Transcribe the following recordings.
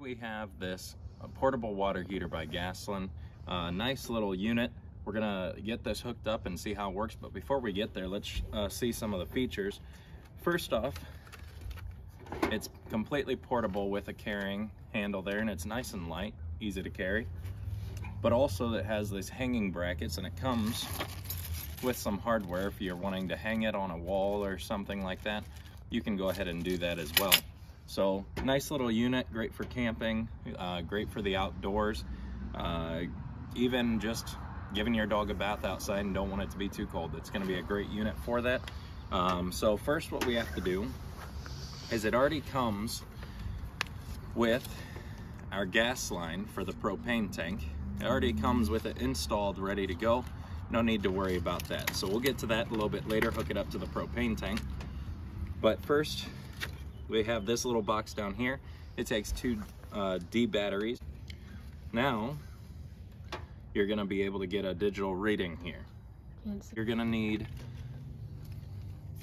We have this portable water heater by GASLAND. Nice little unit. We're gonna get this hooked up and see how it works, but before we get there, let's see some of the features. First off, it's completely portable with a carrying handle there, and it's nice and light, easy to carry. But also it has these hanging brackets, and it comes with some hardware. If you're wanting to hang it on a wall or something like that, you can go ahead and do that as well. So nice little unit, great for camping, great for the outdoors, even just giving your dog a bath outside and don't want it to be too cold. It's going to be a great unit for that. So first what we have to do is it already comes with our gas line for the propane tank. It already comes with it installed, ready to go. No need to worry about that. So we'll get to that a little bit later, hook it up to the propane tank. But first, we have this little box down here. It takes two D batteries. Now, you're gonna be able to get a digital reading here. You're gonna need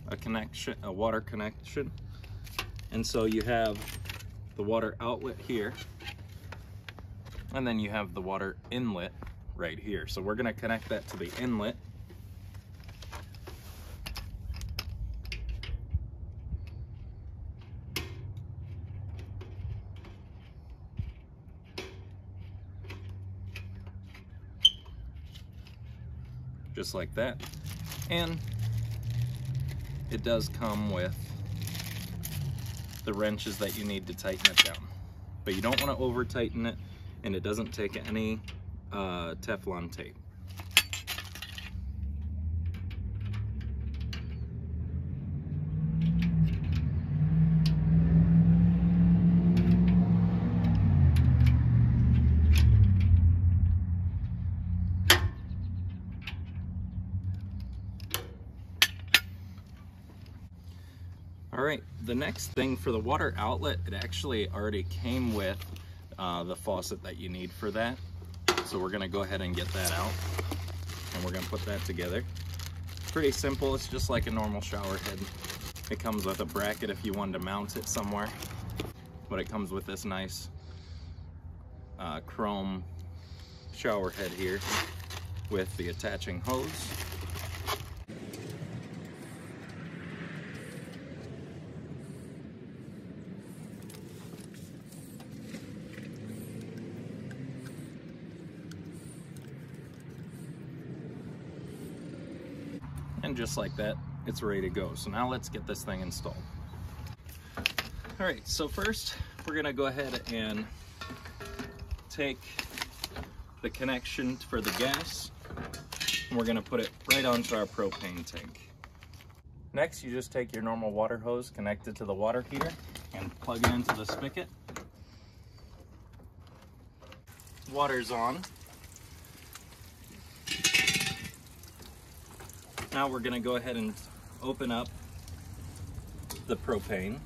a connection, a water connection. And so you have the water outlet here, and then you have the water inlet right here. So we're gonna connect that to the inlet. Just like that. And it does come with the wrenches that you need to tighten it down, but you don't want to over tighten it, and it doesn't take any Teflon tape. All right, the next thing for the water outlet, it actually already came with the faucet that you need for that. So we're gonna go ahead and get that out, and we're gonna put that together. Pretty simple, it's just like a normal shower head. It comes with a bracket if you wanted to mount it somewhere, but it comes with this nice chrome shower head here with the attaching hose. And just like that, it's ready to go. So now let's get this thing installed. All right, so first we're gonna go ahead and take the connection for the gas, and we're gonna put it right onto our propane tank. Next, you just take your normal water hose connected to the water heater and plug it into the spigot. Water's on. Now we're going to go ahead and open up the propane.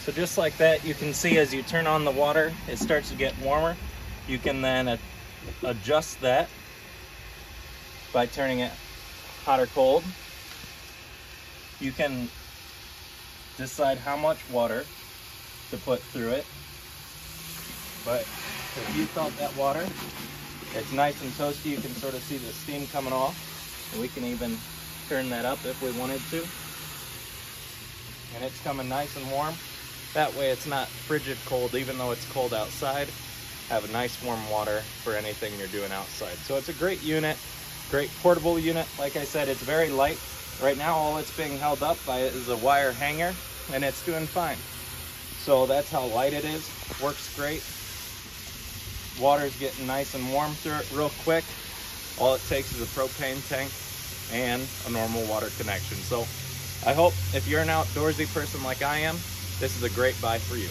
So just like that, you can see as you turn on the water, it starts to get warmer. You can then adjust that by turning it hot or cold. You can decide how much water to put through it. But if you felt that water, it's nice and toasty. You can sort of see the steam coming off. And we can even turn that up if we wanted to. And it's coming nice and warm. That way it's not frigid cold, even though it's cold outside. Have a nice warm water for anything you're doing outside. So it's a great unit, great portable unit. Like I said, it's very light. Right now, all it's being held up by is a wire hanger, and it's doing fine. So that's how light it is. Works great. Water's getting nice and warm through it real quick. All it takes is a propane tank and a normal water connection. So I hope if you're an outdoorsy person like I am, this is a great buy for you.